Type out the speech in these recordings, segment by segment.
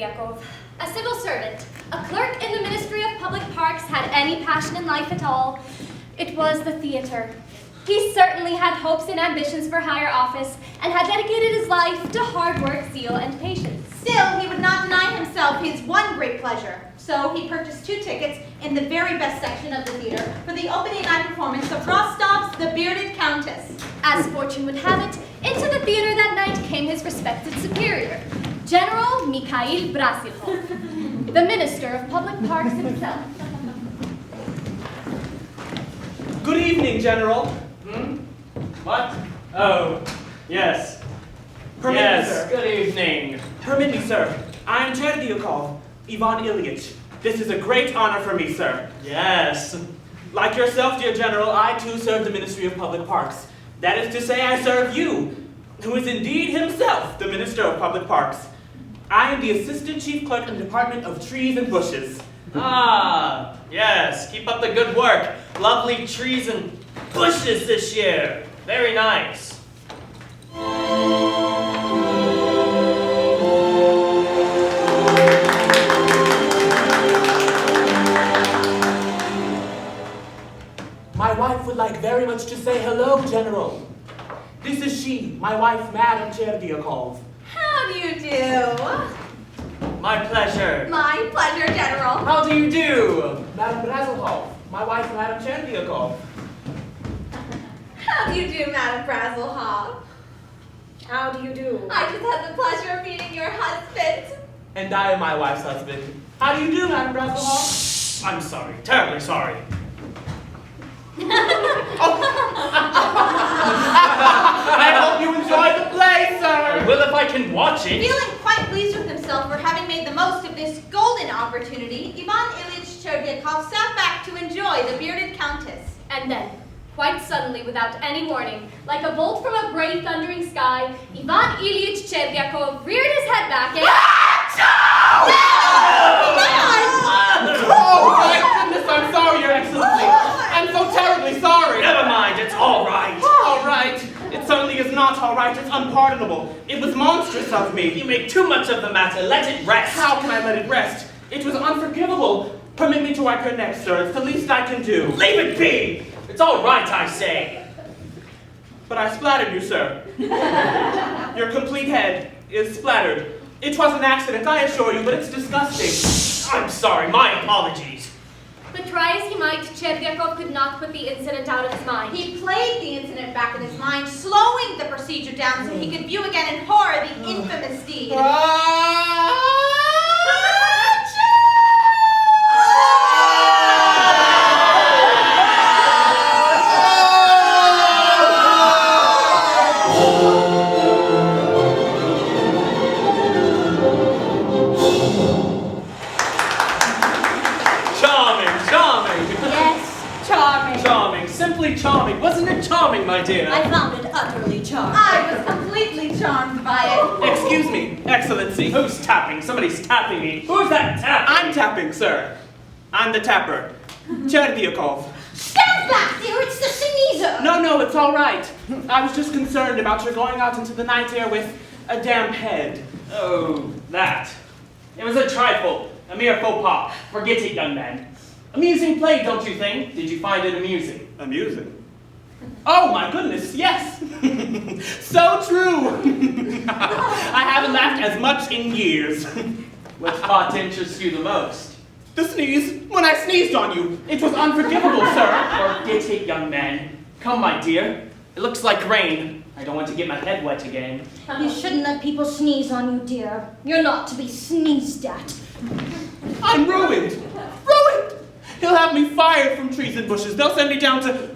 Cherdyakov, a civil servant, a clerk in the Ministry of Public Parks, had any passion in life at all, it was the theater. He certainly had hopes and ambitions for higher office, and had dedicated his life to hard work, zeal, and patience. Still, he would not deny himself his one great pleasure. So he purchased 2 tickets in the very best section of the theater for the opening night performance of Rostov's The Bearded Countess. As fortune would have it, into the theater that night came his respected superior, General Mikhail Brasilov, the Minister of Public Parks himself. Good evening, General. What? Oh, yes. Permit me, sir. Good evening. Permit me, sir. I am Cherdyakov, Ivan Ilyich. This is a great honor for me, sir. Yes. Like yourself, dear General, I too serve the Ministry of Public Parks. That is to say, I serve you, who is indeed himself the Minister of Public Parks. I am the Assistant Chief Clerk in the Department of Trees and Bushes. Ah, yes. Keep up the good work. Lovely trees and bushes this year. Very nice. My wife would like very much to say hello, General. This is she, my wife, Madam Cherdyakov. How do you do? My pleasure. My pleasure, General. How do you do? Madam Brasilov, my wife, Madam Cherdyakov. How do you do, Madam Brasilov? How do you do? I just had the pleasure of meeting your husband. And I am my wife's husband. How do you do, Madam Brasilov? I'm sorry. Terribly sorry. I hope you enjoyed the play, sir. Well, if I can watch it. Feeling quite pleased with himself for having made the most of this golden opportunity, Ivan Ilyich Cherdyakov sat back to enjoy The Bearded Countess. And then, quite suddenly, without any warning, like a bolt from a great thundering sky, Ivan Ilyich Cherdyakov reared his head back and... Oh, my goodness, I'm sorry, Your Excellency. I'm so terribly sorry. Never mind, it's all right. All right. It certainly is not all right. It's unpardonable. It was monstrous of me. You make too much of the matter. Let it rest. How can I let it rest? It was unforgivable. Permit me to wipe your neck, sir. It's the least I can do. Leave it be. It's all right, I say. But I splattered you, sir. Your complete head is splattered. It was an accident, I assure you, but it's disgusting. I'm sorry, my apologies. But try as he might, Cherdyakov could not put the incident out of his mind. He played the incident back in his mind, slowing the procedure down so he could view again in horror the infamous deed. Simply charming. Wasn't it charming, my dear? I found it utterly charming. I was completely charmed by it. Excuse me, Excellency. Who's tapping? Somebody's tapping me. Who's that tapping? I'm tapping, sir. I'm the tapper. Cherdyakov. Stand back there, it's the sneezer! No, it's all right. I was just concerned about your going out into the night air with a damp head. Oh, that. It was a trifle. A mere faux pas. Forget it, young man. Amusing play, don't you think? Did you find it amusing? Amusing? Oh, my goodness, yes. So true. I haven't laughed as much in years. What part interests you the most? The sneeze. When I sneezed on you, it was unforgivable, sir. Forget it, young man. Come, my dear. It looks like rain. I don't want to get my head wet again. You shouldn't let people sneeze on you, dear. You're not to be sneezed at. I'm ruined. Ruined. He'll have me fired from trees and bushes. They'll send me down to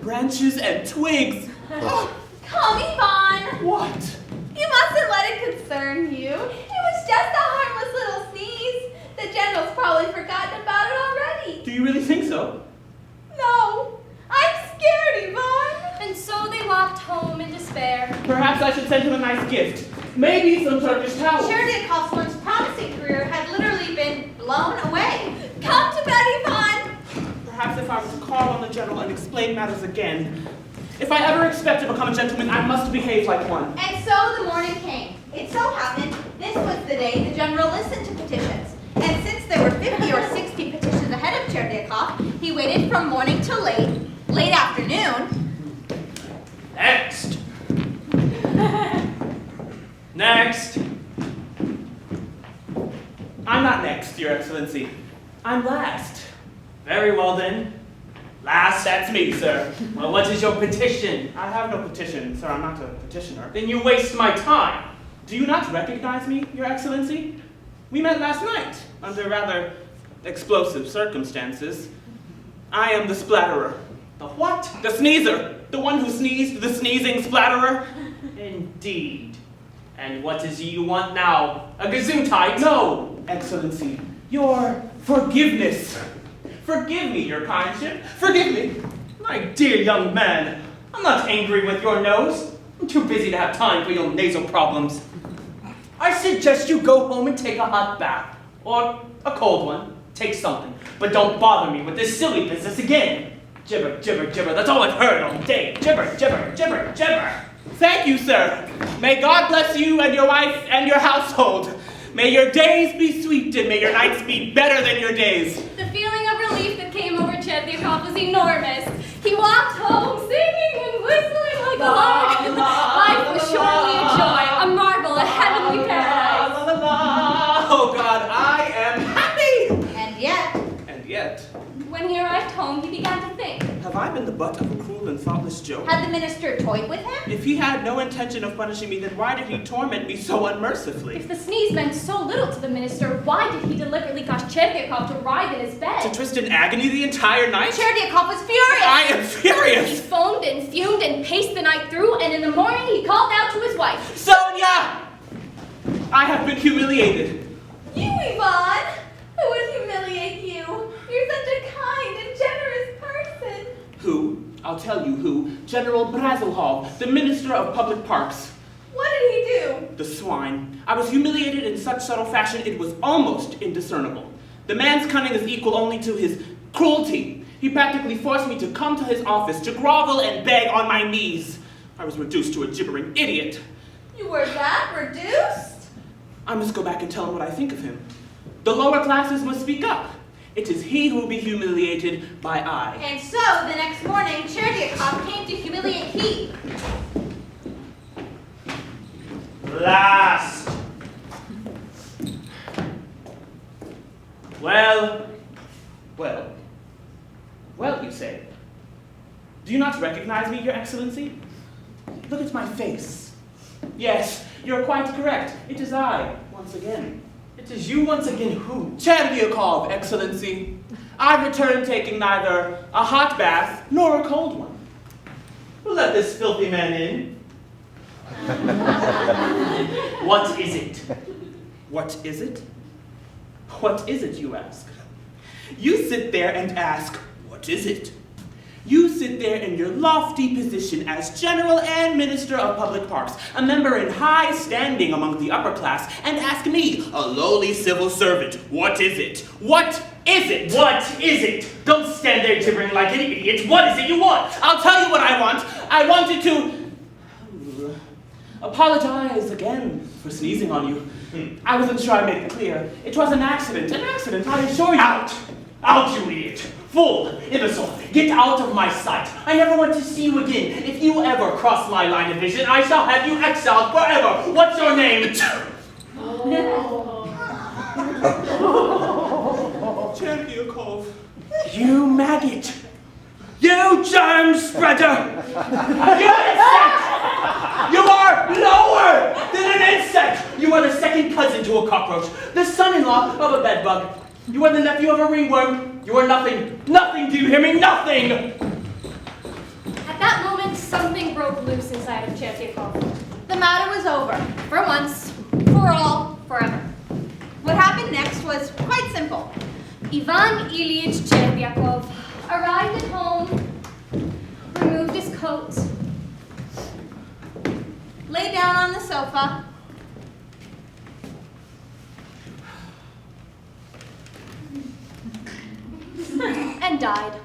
branches and twigs. Come, Ivan. What? You mustn't let it concern you. It was just a harmless little sneeze. The general's probably forgotten about it already. Do you really think so? No, I'm scared, Ivan. And so they walked home in despair. Perhaps I should send him a nice gift. Maybe some Turkish towels. Cherdyakov's once promising career had literally been blown away. Come to bed, Ivan. Perhaps if I were to call on the general and explain matters again. If I ever expect to become a gentleman, I must behave like one. And so the morning came. It so happened This was the day the general listened to petitions. And since there were 50 or 60 petitions ahead of Cherdyakov, he waited from morning till late afternoon. Next. Next. I'm not next, Your Excellency. I'm last. Very well then. Last. That's me, sir. Well, what is your petition? I have no petition, sir. I'm not a petitioner. Then you waste my time. Do you not recognize me, Your Excellency? We met last night, under rather explosive circumstances. I am the splatterer. The what? The sneezer. The one who sneezed, the sneezing splatterer. Indeed. And what is you want now? A gesundheit? No, Excellency. Your forgiveness. Forgive me, your kindship. Forgive me. My dear young man, I'm not angry with your nose. I'm too busy to have time for your nasal problems. I suggest you go home and take a hot bath. Or a cold one. Take something. But don't bother me with this silly business again. Gibber, gibber, gibber. That's all I've heard all day. Gibber, gibber, gibber, gibber. Thank you, sir. May God bless you and your wife and your household. May your days be sweet and may your nights be better than your days. The feeling of relief that came over Cherdyakov was enormous. He walked home singing and whistling like a lark. Life was surely a joy, a marvel, a heavenly paradise. La, la, la. Oh God, I am happy. And yet, When he arrived home, he began to think. have I been the butt of a cruel and thoughtless joke? had the minister toyed with him? If he had no intention of punishing me, then why did he torment me so unmercifully? If the sneeze meant so little to the minister, why did he deliberately cause Cherdyakov to writhe in his To bed? twist in agony the entire night? Cherdyakov was furious. I am He furious! foamed and fumed and paced the night through, and in the morning he called out to his wife. Sonia! I have been humiliated. You, Ivan? Who would humiliate you? You're such a kind and generous person. Who? I'll tell you who. General Brazilhov, the Minister of Public Parks. What did he do? The swine. I was humiliated in such subtle fashion it was almost indiscernible. The man's cunning is equal only to his cruelty. He practically forced me to come to his office, to grovel and beg on my knees. I was reduced to a gibbering idiot. You were that reduced? I must go back and tell him what I think of him. The lower classes must speak up. It is he who will be humiliated by I. And so, the next morning, Cherdyakov came to humiliate he. Last. Well, Well, you say. Do you not recognize me, Your Excellency? Look at my face. Yes, you're quite correct. It is I, once again. it is you once again who? Cherdyakov, Excellency. I return taking neither a hot bath nor a cold one. Well, let this filthy man in. What is it? What is it? What is it, you ask? You sit there and ask, what is it? You sit there in your lofty position as General and Minister of Public Parks, a member in high standing among the upper class, and ask me, a lowly civil servant, what is it? What is it? What is it? Don't stand there gibbering like an idiot. What is it you want? I'll tell you what I want. I wanted to apologize again for sneezing on you. I wasn't sure I made it clear. It was an accident, I assure you. Out! Out, you idiot! Fool! Imbecile! Get out of my sight! I never want to see you again. If you ever cross my line of vision, I shall have you exiled forever. What's your name? Cherdyakov. You maggot! You germ spreader! You insect! You are lower than an insect! You are the second cousin to a cockroach, the son-in-law of a bedbug. You are the nephew of a ringworm. You are nothing. Nothing, do you hear me? Nothing! At that moment, something broke loose inside of Cherdyakov. The matter was over. For once, for all, forever. What happened next was quite simple. Ivan Ilyich Cherdyakov arrived at home, removed his coat, Lay down on the sofa. and died.